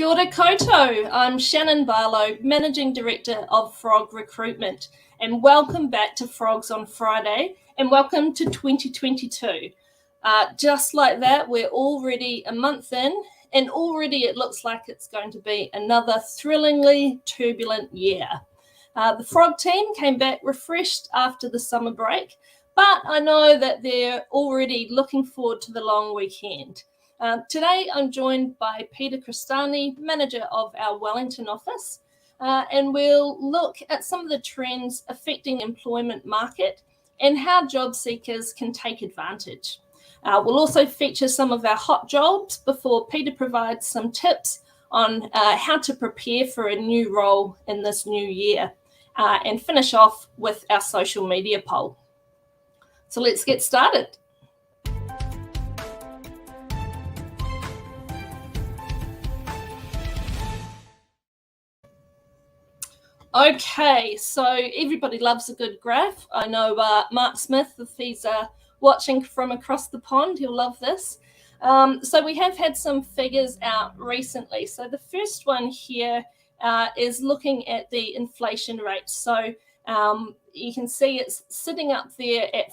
Kia ora koutou. I'm Shannon Barlow, Managing Director of Frog Recruitment, and welcome back to Frogs on Friday, and welcome to 2022. Just like that, we're already a month in, and already it looks like it's going to be another thrillingly turbulent year. The Frog team came back refreshed after the summer break, but I know that they're already looking forward to the long weekend. Today, I'm joined by Peter Cristani, Manager of our Wellington office, and we'll look at some of the trends affecting the employment market and how job seekers can take advantage. We'll also feature some of our hot jobs before Peter provides some tips on how to prepare for a new role in this new year, and finish off with our social media poll. So let's get started. Okay, so everybody loves a good graph. I know Mark Smith, if he's watching from across the pond, he'll love this. So we have had some figures out recently. So the first one here is looking at the inflation rate. So you can see it's sitting up there at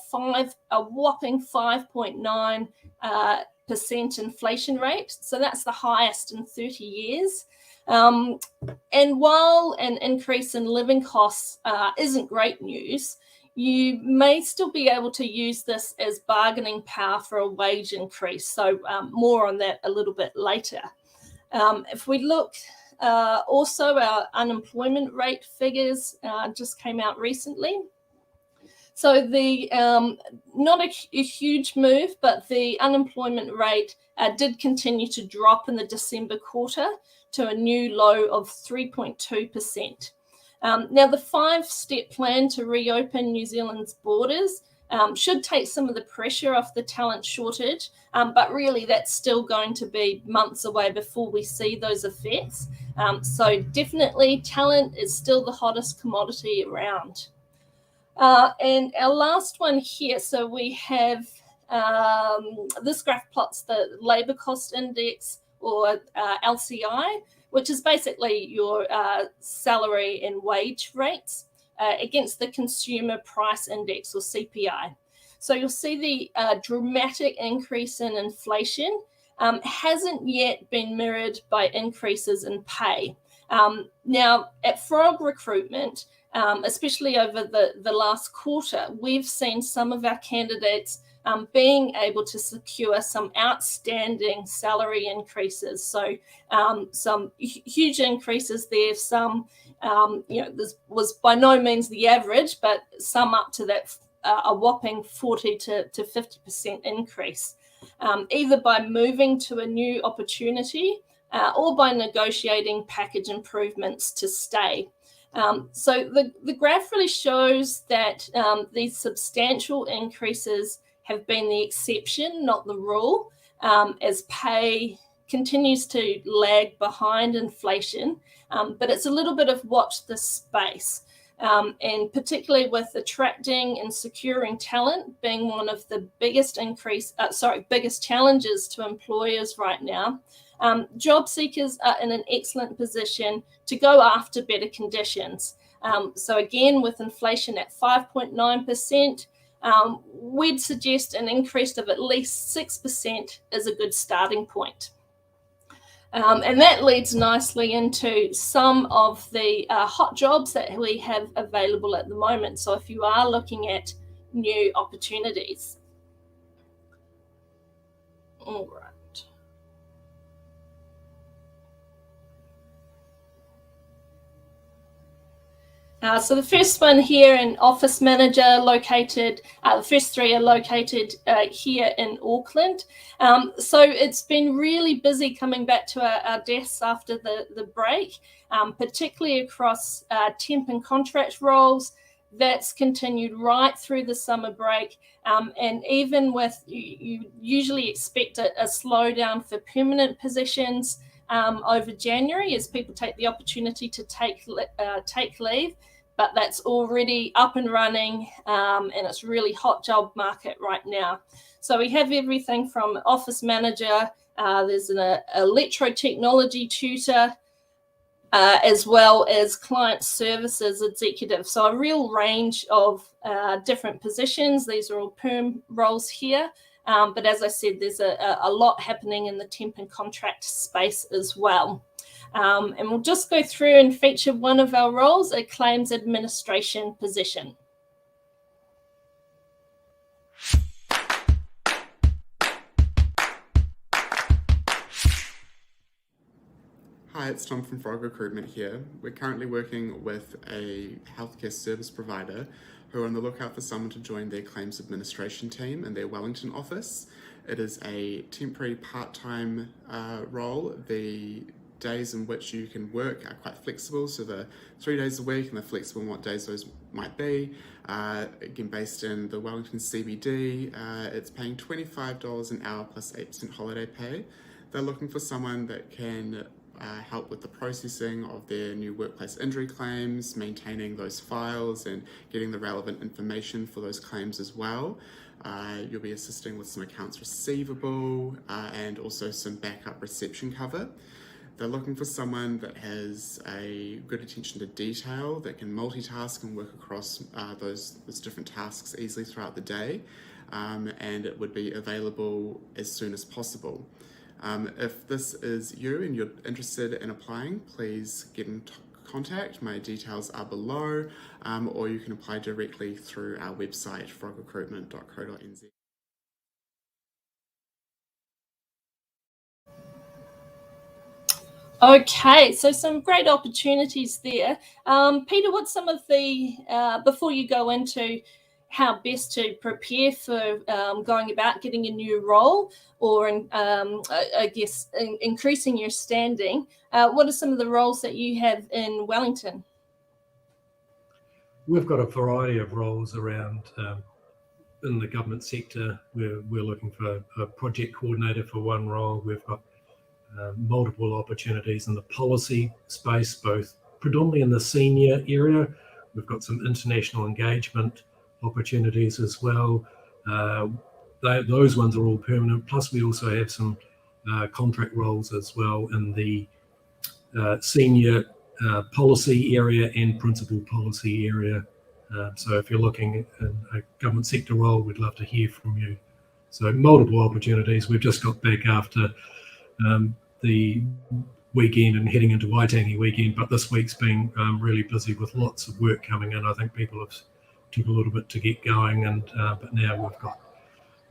a whopping 5.9% inflation rate. So that's the highest in 30 years. And while an increase in living costs isn't great news, you may still be able to use this as bargaining power for a wage increase. So more on that a little bit later. If we look, also our unemployment rate figures just came out recently. So the not a huge move, but the unemployment rate did continue to drop in the December quarter to a new low of 3.2%. Now, the 5-step plan to reopen New Zealand's borders should take some of the pressure off the talent shortage, but really that's still going to be months away before we see those effects. So definitely talent is still the hottest commodity around. And our last one here, so we have this graph plots the labour cost index, or LCI, which is basically your salary and wage rates against the consumer price index, or CPI. So you'll see the dramatic increase in inflation hasn't yet been mirrored by increases in pay. Now, at Frog Recruitment, especially over the last quarter, we've seen some of our candidates being able to secure some outstanding salary increases. So some huge increases there. Some, this was by no means the average, but some up to that a whopping 40 to 50% increase, either by moving to a new opportunity or by negotiating package improvements to stay. So the graph really shows that these substantial increases have been the exception, not the rule, as pay continues to lag behind inflation. But it's a little bit of watch this space, and particularly with attracting and securing talent being one of the biggest challenges to employers right now. Job seekers are in an excellent position to go after better conditions. So again, with inflation at 5.9%, we'd suggest an increase of at least 6% is a good starting point. And that leads nicely into some of the hot jobs that we have available at the moment. So if you are looking at new opportunities. All right. So the first one here in Office Manager located, the first three are located here in Auckland. So it's been really busy coming back to our desks after the break, particularly across temp and contract roles. That's continued right through the summer break. And even with, you usually expect a slowdown for permanent positions over January as people take the opportunity to take leave. But that's already up and running, and it's really hot job market right now. So we have everything from office manager There's an electrotechnology tutor, as well as client services executive. So a real range of different positions. These are all perm roles here. But as I said, there's a lot happening in the temp and contract space as well. And we'll just go through and feature one of our roles, a claims administration position. Hi, it's Tom from Frog Recruitment here. We're currently working with a healthcare service provider who are on the lookout for someone to join their claims administration team in their Wellington office. It is a temporary part-time role. The days in which you can work are quite flexible, so the 3 days a week, and they're flexible on what days those might be. Again, based in the Wellington CBD, it's paying $25 an hour plus 8% holiday pay. They're looking for someone that can help with the processing of their new workplace injury claims, maintaining those files and getting the relevant information for those claims as well. You'll be assisting with some accounts receivable and also some backup reception cover. They're looking for someone that has a good attention to detail, that can multitask and work across those different tasks easily throughout the day, and it would be available as soon as possible. If this is you and you're interested in applying, please get in contact. My details are below, or you can apply directly through our website, frogrecruitment.co.nz. Okay, so some great opportunities there. Peter, what's some of the, before you go into how best to prepare for going about getting a new role, or I guess increasing your standing, what are some of the roles that you have in Wellington? We've got a variety of roles around in the government sector. We're looking for a project coordinator for one role. We've got multiple opportunities in the policy space, both predominantly in the senior area. We've got some international engagement opportunities as well. Those ones are all permanent. Plus, we also have some contract roles as well in the senior policy area and principal policy area. So if you're looking in a government sector role, we'd love to hear from you. So multiple opportunities. We've just got back after the weekend and heading into Waitangi weekend, but this week's been really busy with lots of work coming in. I think people have took a little bit to get going, and but now we've got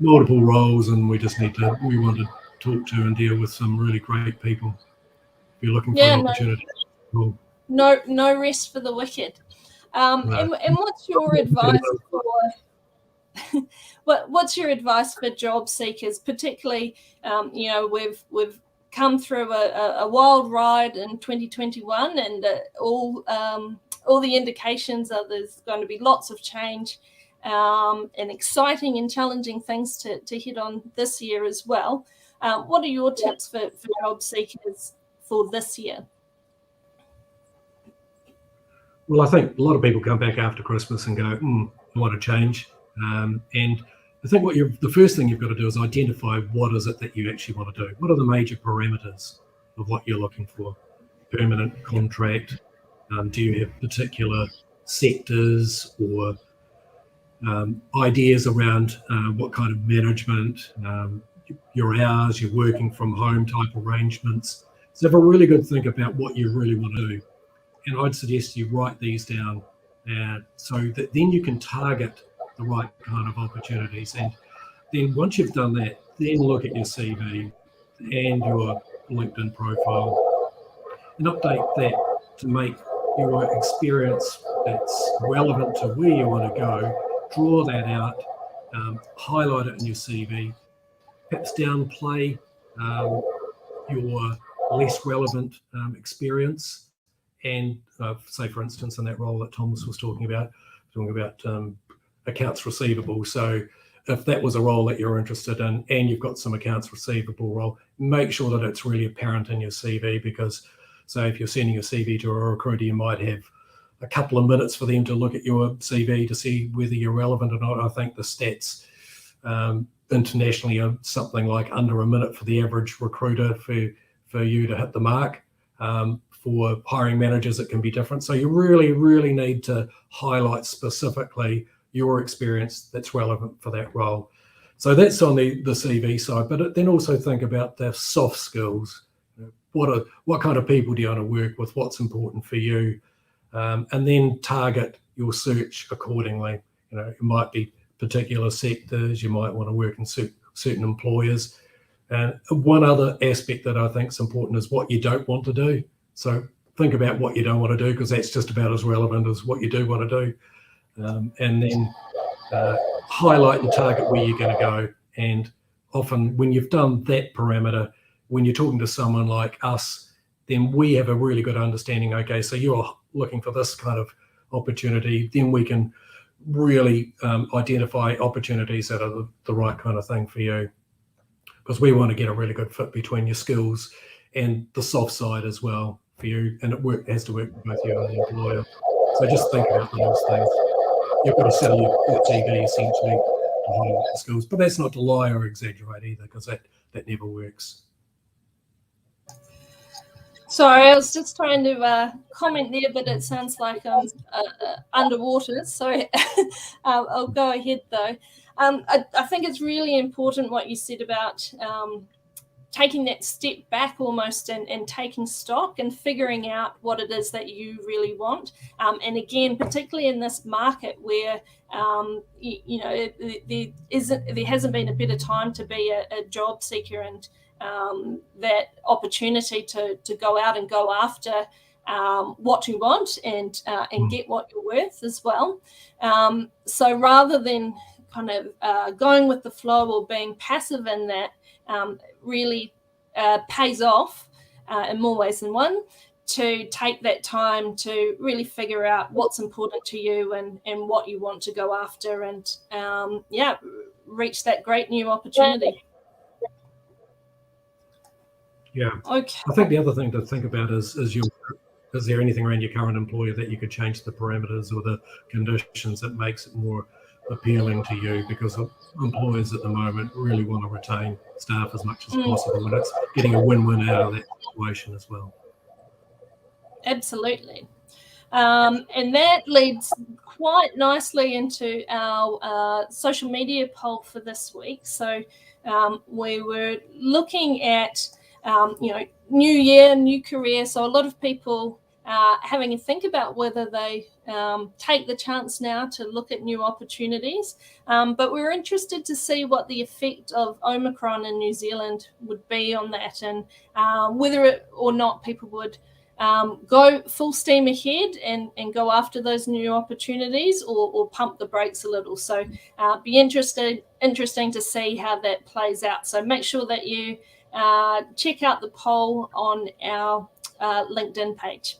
multiple roles, and we just we want to talk to and deal with some really great people. If you're looking for an opportunity, cool. No rest for the wicked. And what's your advice for what's your advice for job seekers, particularly we've come through a wild ride in 2021, and all the indications are there's going to be lots of change and exciting and challenging things to hit on this year as well. What are your tips for job seekers for this year? Well, I think a lot of people come back after Christmas and go, I want to change. And I think the first thing you've got to do is identify what is it that you actually want to do. What are the major parameters of what you're looking for? Permanent contract? Do you have particular sectors or ideas around what kind of management, your hours, your working from home type arrangements? So have a really good think about what you really want to do. And I'd suggest you write these down so that then you can target the right kind of opportunities. And then once you've done that, then look at your CV and your LinkedIn profile and update that to make your experience that's relevant to where you want to go. Draw that out, highlight it in your CV, perhaps downplay your less relevant experience. And say, for instance, in that role that Thomas was talking about accounts receivable. So if that was a role that you're interested in and you've got some accounts receivable role, make sure that it's really apparent in your CV, because say if you're sending your CV to a recruiter, you might have a couple of minutes for them to look at your CV to see whether you're relevant or not. I think the stats internationally something like under a minute for the average recruiter for you to hit the mark. For hiring managers, it can be different. So you really, really need to highlight specifically your experience that's relevant for that role. So that's on the CV side, but then also think about the soft skills. What kind of people do you want to work with? What's important for you? And then target your search accordingly. It might be particular sectors. You might want to work in certain employers. And one other aspect that I think is important is what you don't want to do. So think about what you don't want to do, because that's just about as relevant as what you do want to do. And then highlight and target where you're going to go. And often when you've done that parameter, when you're talking to someone like us, then we have a really good understanding. Okay, so you're looking for this kind of opportunity, then we can really identify opportunities that are the right kind of thing for you, because we want to get a really good fit between your skills and the soft side as well for you, and it has to work with both you and the employer. So just think about those things. You've got to sell your CV essentially to highlight the skills, but that's not to lie or exaggerate either, because that never works. Sorry, I was just trying to comment there, but it sounds like I'm underwater. So I'll go ahead though. I think it's really important what you said about taking that step back almost and taking stock and figuring out what it is that you really want. And again, particularly in this market where there hasn't been a better time to be a job seeker, and that opportunity to go out and go after what you want and get what you're worth as well. So rather than kind of going with the flow or being passive in that, really pays off in more ways than one to take that time to really figure out what's important to you and what you want to go after, and reach that great new opportunity. Yeah. Okay. I think the other thing to think about is there anything around your current employer that you could change the parameters or the conditions that makes it more appealing to you, because employers at the moment really want to retain staff as much as possible, and it's getting a win-win out of that situation as well. Absolutely. And that leads quite nicely into our social media poll for this week. So we were looking at, new year, new career. So a lot of people having a think about whether they take the chance now to look at new opportunities. But we're interested to see what the effect of Omicron in New Zealand would be on that, and whether or not people would go full steam ahead and go after those new opportunities, or pump the brakes a little. So be interesting to see how that plays out. So make sure that you check out the poll on our LinkedIn page.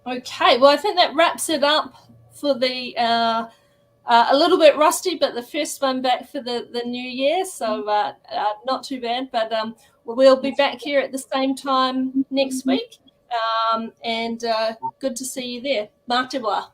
Okay, well, I think that wraps it up for the a little bit rusty, but the first one back for the new year. So not too bad, but we'll be back here at the same time next week. And good to see you there. Mā te wā.